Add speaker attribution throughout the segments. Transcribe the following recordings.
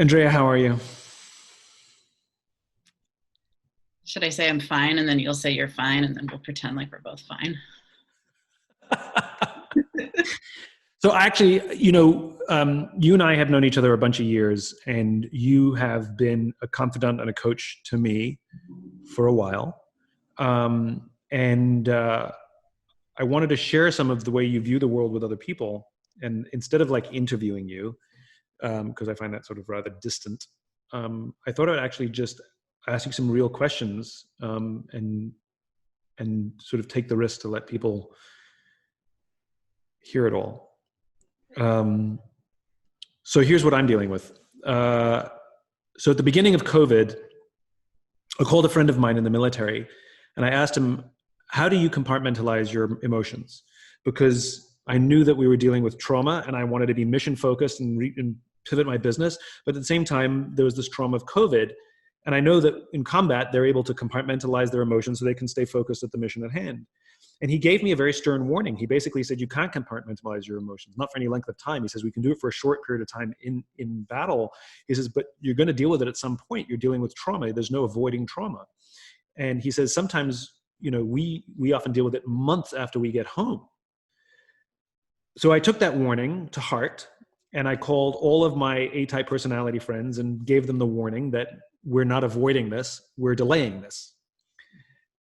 Speaker 1: Andrea, how are you?
Speaker 2: Should I say I'm fine and then you'll say you're fine and then we'll pretend like we're both fine?
Speaker 1: So actually, you and I have known each other a bunch of years, and you have been a confidant and a coach to me for a while. And I wanted to share some of the way you view the world with other people. And instead of like interviewing you, because I find that sort of rather distant, I thought I'd actually just ask you some real questions, and sort of take the risk to let people hear it all. So here's what I'm dealing with. So at the beginning of COVID, I called a friend of mine in the military and I asked him, how do you compartmentalize your emotions? Because I knew that we were dealing with trauma and I wanted to be mission focused and pivot my business. But at the same time, there was this trauma of COVID. And I know that in combat, they're able to compartmentalize their emotions so they can stay focused at the mission at hand. And he gave me a very stern warning. He basically said, you can't compartmentalize your emotions, not for any length of time. He says, we can do it for a short period of time in battle. He says, but you're going to deal with it at some point. You're dealing with trauma. There's no avoiding trauma. And he says, sometimes, we often deal with it months after we get home. So I took that warning to heart and I called all of my A-type personality friends and gave them the warning that we're not avoiding this, we're delaying this.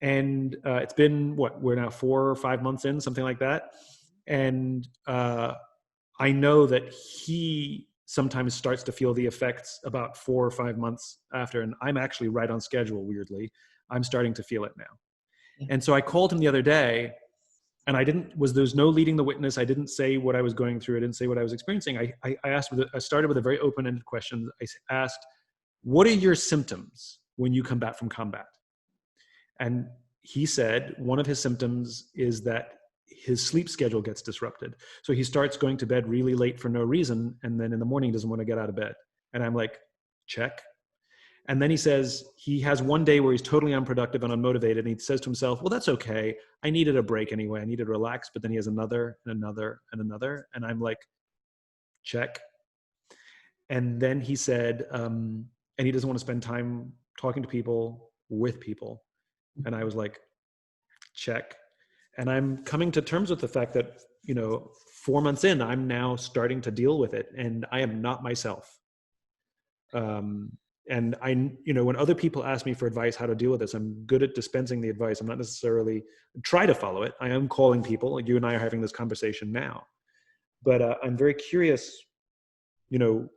Speaker 1: And it's been, we're now 4 or 5 months in, something like that. And I know that he sometimes starts to feel the effects about 4 or 5 months after. And I'm actually right on schedule, weirdly. I'm starting to feel it now. And so I called him the other day and there's no leading the witness. I didn't say what I was going through. I didn't say what I was experiencing. I started with a very open-ended question. I asked, what are your symptoms when you come back from combat? And he said one of his symptoms is that his sleep schedule gets disrupted. So he starts going to bed really late for no reason. And then in the morning doesn't want to get out of bed. And I'm like, check. And then he says he has one day where he's totally unproductive and unmotivated. And he says to himself, well, that's okay. I needed a break anyway. I needed to relax. But then he has another and another and another. And I'm like, check. And then he said, and he doesn't want to spend time talking to people, with people. And I was like, check. And I'm coming to terms with the fact that, 4 months in, I'm now starting to deal with it and I am not myself. And when other people ask me for advice, how to deal with this, I'm good at dispensing the advice. I'm not necessarily try to follow it. I am calling people, like you and I are having this conversation now, but I'm very curious, do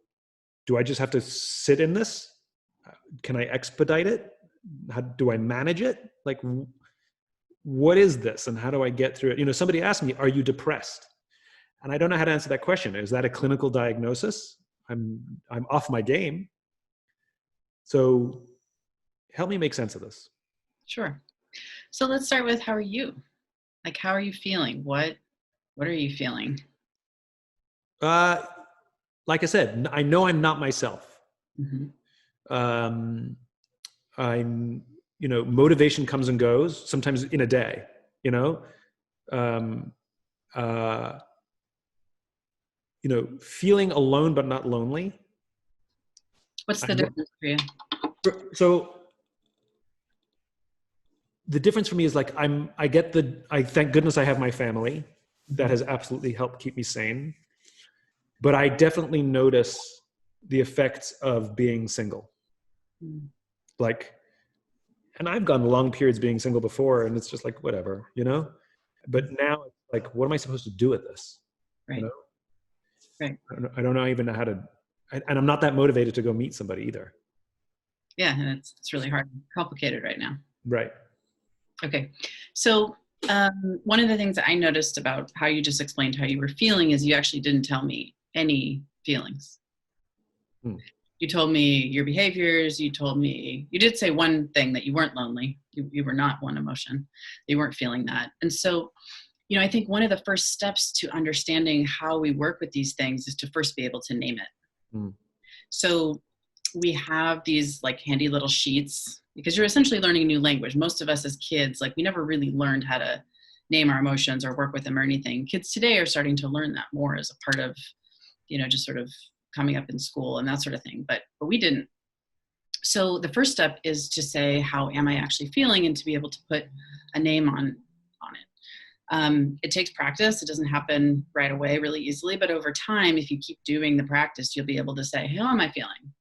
Speaker 1: I just have to sit in this? Can I expedite it? How do I manage it? Like, what is this and how do I get through it? Somebody asked me, are you depressed? And I don't know how to answer that question. Is that a clinical diagnosis? I'm off my game. So help me make sense of this.
Speaker 2: Sure. So let's start with, how are you? Like, how are you feeling? What are you feeling?
Speaker 1: Like I said, I know I'm not myself.
Speaker 2: Mm-hmm.
Speaker 1: I'm, motivation comes and goes, sometimes in a day, feeling alone, but not lonely.
Speaker 2: What's the difference for you?
Speaker 1: So the difference for me is like, I thank goodness I have my family that has absolutely helped keep me sane, but I definitely notice the effects of being single. Like, and I've gone long periods being single before and it's just like, whatever, but now it's like, what am I supposed to do with this?
Speaker 2: Right. Right.
Speaker 1: I don't know even how to, and I'm not that motivated to go meet somebody either.
Speaker 2: Yeah. And it's really hard, complicated right now.
Speaker 1: Right.
Speaker 2: Okay. So one of the things that I noticed about how you just explained how you were feeling is you actually didn't tell me any feelings. You told me your behaviors. You did say one thing, that you weren't lonely. You were not one emotion. You weren't feeling that. And so, I think one of the first steps to understanding how we work with these things is to first be able to name it. So we have these like handy little sheets, because you're essentially learning a new language. Most of us as kids, like, we never really learned how to name our emotions or work with them or anything. Kids today are starting to learn that more as a part of, just sort of coming up in school and that sort of thing. But we didn't. So the first step is to say, how am I actually feeling, and to be able to put a name on it. It takes practice. It doesn't happen right away really easily, but over time, if you keep doing the practice, you'll be able to say, how am I feeling?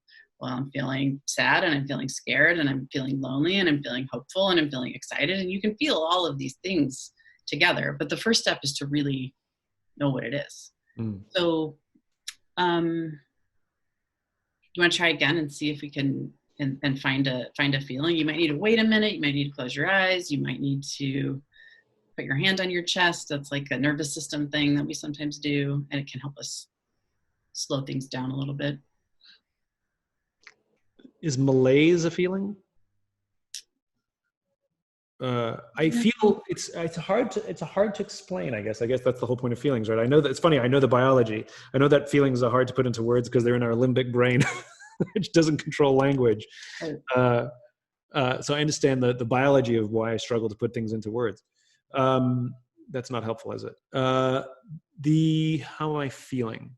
Speaker 2: Well, I'm feeling sad, and I'm feeling scared, and I'm feeling lonely, and I'm feeling hopeful, and I'm feeling excited. And you can feel all of these things together. But the first step is to really know what it is. So you want to try again and see if we can and find a feeling. You might need to wait a minute. You might need to close your eyes. You might need to put your hand on your chest. That's like a nervous system thing that we sometimes do, and it can help us slow things down a little bit.
Speaker 1: Is malaise a feeling? I feel it's hard to explain. I guess that's the whole point of feelings, right? I know that it's funny. I know the biology. I know that feelings are hard to put into words because they're in our limbic brain, which doesn't control language. So I understand the biology of why I struggle to put things into words. That's not helpful, is it? How am I feeling?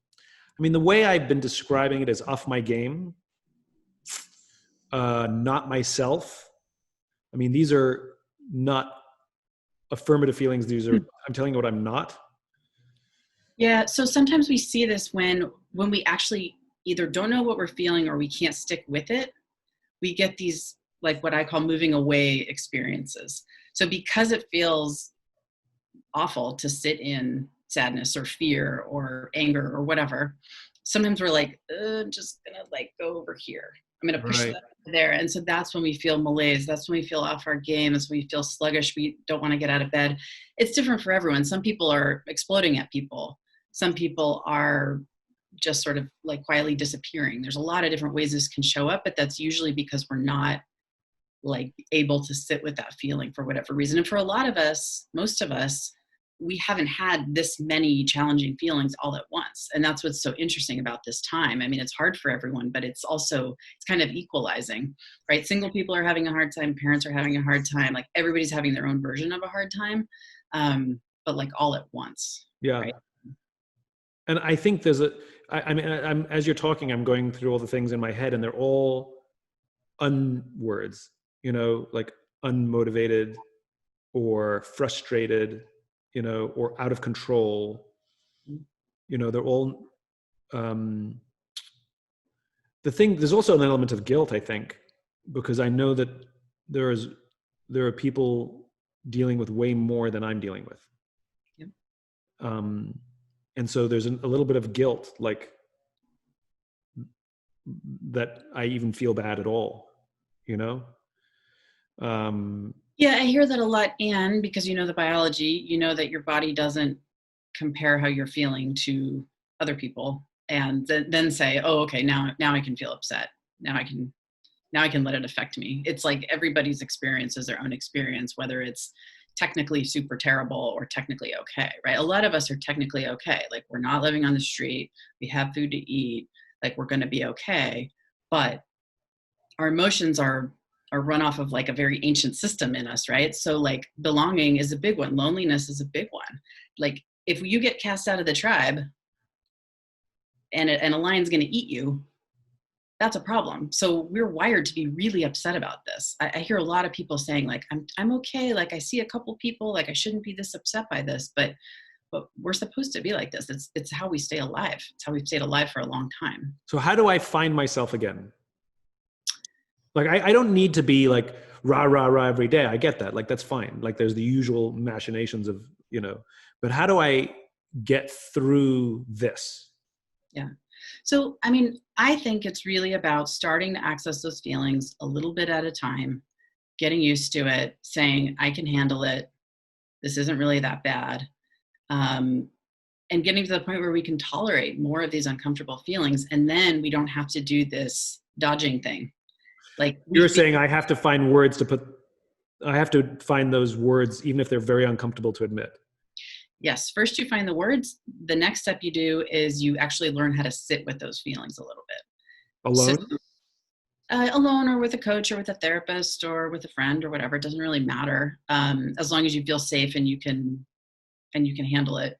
Speaker 1: I mean, the way I've been describing it is off my game, not myself. I mean, these are not affirmative feelings. These are, I'm telling you what I'm not.
Speaker 2: Yeah. So sometimes we see this when we actually either don't know what we're feeling or we can't stick with it. We get these, like what I call moving away experiences. So because it feels awful to sit in sadness or fear or anger or whatever, sometimes we're like, I'm just gonna like go over here. I'm going to push that there. And so that's when we feel malaise. That's when we feel off our game. That's when we feel sluggish. We don't want to get out of bed. It's different for everyone. Some people are exploding at people. Some people are just sort of like quietly disappearing. There's a lot of different ways this can show up, but that's usually because we're not like able to sit with that feeling for whatever reason. And for a lot of us, most of us, we haven't had this many challenging feelings all at once. And that's what's so interesting about this time. I mean, it's hard for everyone, but it's kind of equalizing, right? Single people are having a hard time. Parents are having a hard time. Like everybody's having their own version of a hard time, but like all at once.
Speaker 1: Yeah. Right? And I think I'm as you're talking, I'm going through all the things in my head, and they're all words, like unmotivated or frustrated, or out of control, they're all, there's also an element of guilt, I think, because I know that there are people dealing with way more than I'm dealing with.
Speaker 2: Yep.
Speaker 1: And so there's a little bit of guilt, like that I even feel bad at all,
Speaker 2: Yeah, I hear that a lot, and because you know the biology, you know that your body doesn't compare how you're feeling to other people, and then say, "Oh, okay, now I can feel upset. Now I can let it affect me." It's like everybody's experience is their own experience, whether it's technically super terrible or technically okay, right? A lot of us are technically okay, like we're not living on the street, we have food to eat, like we're going to be okay, but our emotions are run off of like a very ancient system in us, right? So like belonging is a big one. Loneliness is a big one. Like if you get cast out of the tribe and a lion's going to eat you, that's a problem. So we're wired to be really upset about this. I hear a lot of people saying like, I'm okay. Like I see a couple people, like I shouldn't be this upset by this, but we're supposed to be like this. It's how we stay alive. It's how we've stayed alive for a long time.
Speaker 1: So how do I find myself again? Like, I don't need to be like rah, rah, rah every day. I get that. Like, that's fine. Like there's the usual machinations of, but how do I get through this?
Speaker 2: Yeah. So, I mean, I think it's really about starting to access those feelings a little bit at a time, getting used to it, saying, I can handle it. This isn't really that bad. And getting to the point where we can tolerate more of these uncomfortable feelings. And then we don't have to do this dodging thing. Like
Speaker 1: you're saying I have to find words I have to find those words, even if they're very uncomfortable to admit.
Speaker 2: Yes. First you find the words. The next step you do is you actually learn how to sit with those feelings a little bit.
Speaker 1: Alone?
Speaker 2: So, alone or with a coach or with a therapist or with a friend or whatever. It doesn't really matter. As long as you feel safe and you can handle it.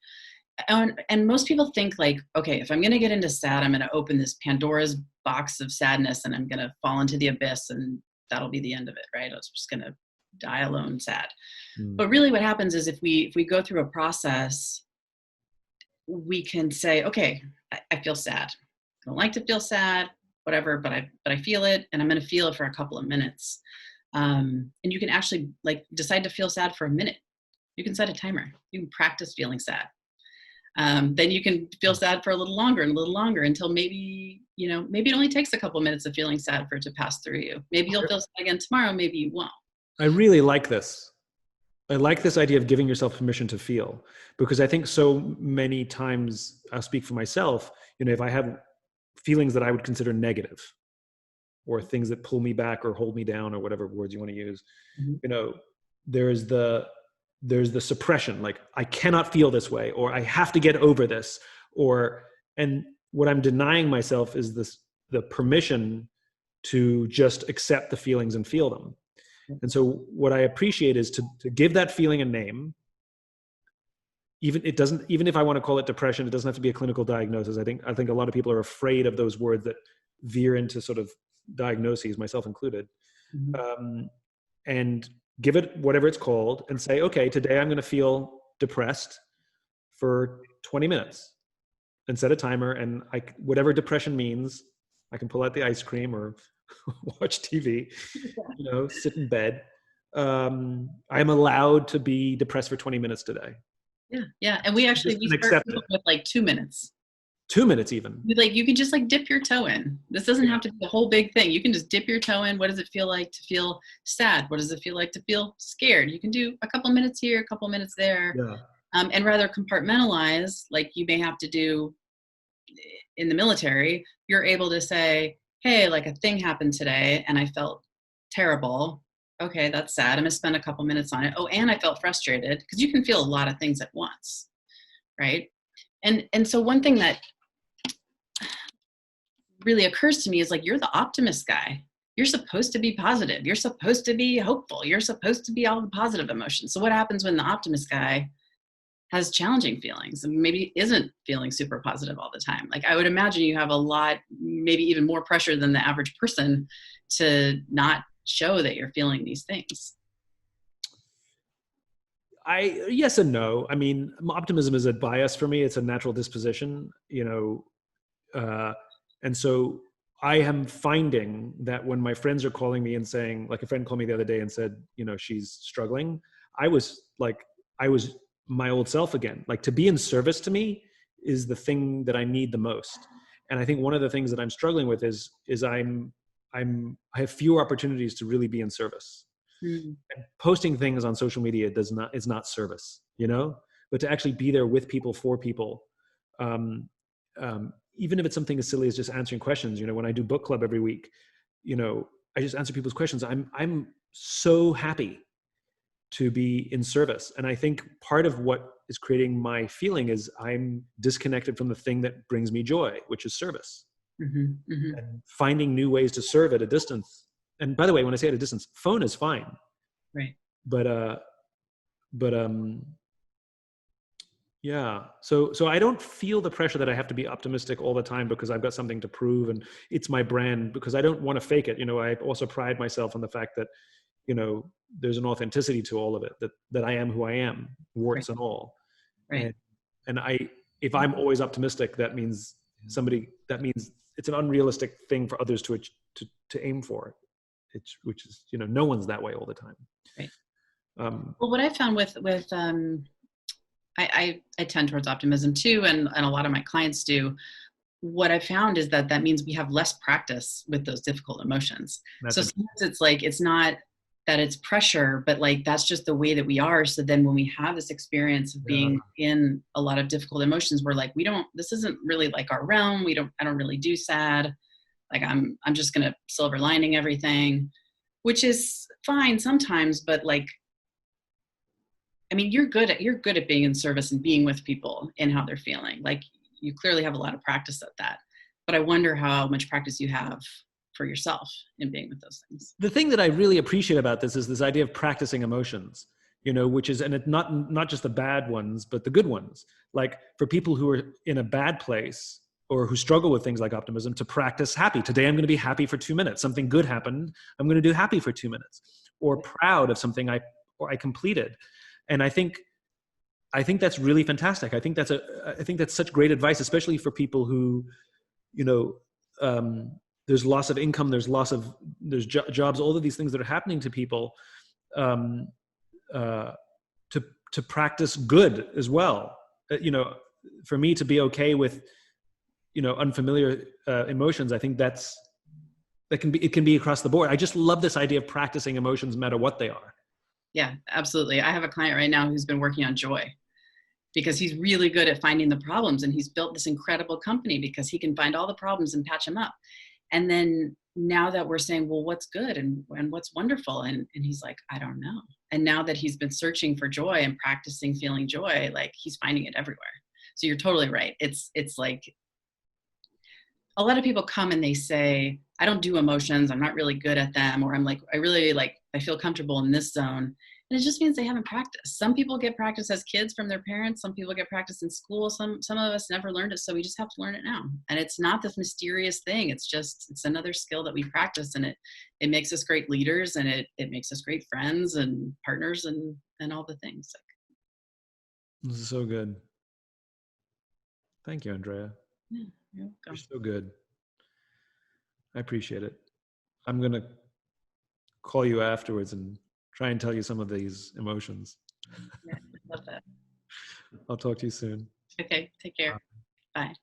Speaker 2: And most people think like, okay, if I'm going to get into sad, I'm going to open this Pandora's box of sadness and I'm going to fall into the abyss and that'll be the end of it, right? I was just going to die alone sad. But really what happens is if we go through a process, we can say, okay, I feel sad. I don't like to feel sad, whatever, but I feel it, and I'm going to feel it for a couple of minutes. And you can actually like decide to feel sad for a minute. You can set a timer. You can practice feeling sad. Then you can feel sad for a little longer and a little longer until maybe it only takes a couple of minutes of feeling sad for it to pass through you. Maybe you'll feel sad again tomorrow. Maybe you won't.
Speaker 1: I really like this. I like this idea of giving yourself permission to feel, because I think so many times, I'll speak for myself, if I have feelings that I would consider negative or things that pull me back or hold me down or whatever words you want to use, there's the suppression, like I cannot feel this way, or I have to get over this, and what I'm denying myself is the permission to just accept the feelings and feel them. And so what I appreciate is to give that feeling a name. Even if I want to call it depression, it doesn't have to be a clinical diagnosis. I think a lot of people are afraid of those words that veer into sort of diagnoses, myself included. And give it whatever it's called and say, okay, today I'm going to feel depressed for 20 minutes and set a timer. And whatever depression means, I can pull out the ice cream or watch TV, sit in bed. I'm allowed to be depressed for 20 minutes today.
Speaker 2: Yeah. And we start with like 2 minutes.
Speaker 1: 2 minutes even.
Speaker 2: You can just like dip your toe in. This doesn't have to be a whole big thing. You can just dip your toe in. What does it feel like to feel sad? What does it feel like to feel scared? You can do a couple minutes here, a couple minutes there.
Speaker 1: Yeah.
Speaker 2: And rather compartmentalize, like you may have to do in the military. You're able to say, hey, like a thing happened today and I felt terrible. Okay, that's sad. I'm going to spend a couple minutes on it. Oh, and I felt frustrated, because you can feel a lot of things at once, right? And so one thing that really occurs to me is like, you're the optimist guy. You're supposed to be positive. You're supposed to be hopeful. You're supposed to be all the positive emotions. So what happens when the optimist guy has challenging feelings and maybe isn't feeling super positive all the time? Like I would imagine you have a lot, maybe even more pressure than the average person to not show that you're feeling these things.
Speaker 1: Yes and no. I mean, optimism is a bias for me. It's a natural disposition, and so I am finding that when my friends are calling me and saying, like a friend called me the other day and said, she's struggling. I was my old self again. Like to be in service to me is the thing that I need the most. And I think one of the things that I'm struggling with is I have fewer opportunities to really be in service. And posting things on social media is not service, but to actually be there with people, for people, even if it's something as silly as just answering questions. When I do book club every week, I just answer people's questions. I'm so happy to be in service. And I think part of what is creating my feeling is I'm disconnected from the thing that brings me joy, which is service. And finding new ways to serve at a distance. And by the way, when I say at a distance, phone is fine.
Speaker 2: Right.
Speaker 1: But yeah. So I don't feel the pressure that I have to be optimistic all the time because I've got something to prove and it's my brand, because I don't want to fake it. I also pride myself on the fact that, there's an authenticity to all of it, that I am who I am, warts and all.
Speaker 2: Right.
Speaker 1: And if I'm always optimistic, that means it's an unrealistic thing for others to aim for. Which is, no one's that way all the time.
Speaker 2: Right. Well, what I found with I tend towards optimism too, and a lot of my clients do. What I found is that means we have less practice with those difficult emotions. So sometimes it's like, it's not that it's pressure, but like, that's just the way that we are. So then when we have this experience of being in a lot of difficult emotions, we're like, this isn't really like our realm. I don't really do sad. Like I'm just going to silver lining everything, which is fine sometimes, but like, I mean, you're good at being in service and being with people and how they're feeling. Like you clearly have a lot of practice at that, but I wonder how much practice you have for yourself in being with those things.
Speaker 1: The thing that I really appreciate about this is this idea of practicing emotions. which is, and it's not just the bad ones, but the good ones. Like for people who are in a bad place or who struggle with things like optimism, to practice happy. Today, I'm going to be happy for 2 minutes. Something good happened. I'm going to do happy for 2 minutes, or proud of something I completed. And I think that's really fantastic. I think that's such great advice, especially for people who, there's loss of income, there's jobs, all of these things that are happening to people, to practice good as well. For me to be okay with, unfamiliar emotions, I think it can be across the board. I just love this idea of practicing emotions no matter what they are.
Speaker 2: Yeah, absolutely. I have a client right now who's been working on joy, because he's really good at finding the problems, and he's built this incredible company because he can find all the problems and patch them up. And then now that we're saying, well, what's good and what's wonderful? And he's like, I don't know. And now that he's been searching for joy and practicing feeling joy, like he's finding it everywhere. So you're totally right. It's like, a lot of people come and they say, I don't do emotions, I'm not really good at them, or I feel comfortable in this zone. And it just means they haven't practiced. Some people get practice as kids from their parents. Some people get practice in school. Some of us never learned it. So we just have to learn it now. And it's not this mysterious thing. It's another skill that we practice, and it makes us great leaders, and it makes us great friends and partners and all the things.
Speaker 1: This is so good. Thank you, Andrea.
Speaker 2: Yeah, you're welcome.
Speaker 1: You're so good. I appreciate it. I'm going to call you afterwards and try and tell you some of these emotions.
Speaker 2: Yeah, I love that.
Speaker 1: I'll talk to you soon.
Speaker 2: Okay, take care. Bye.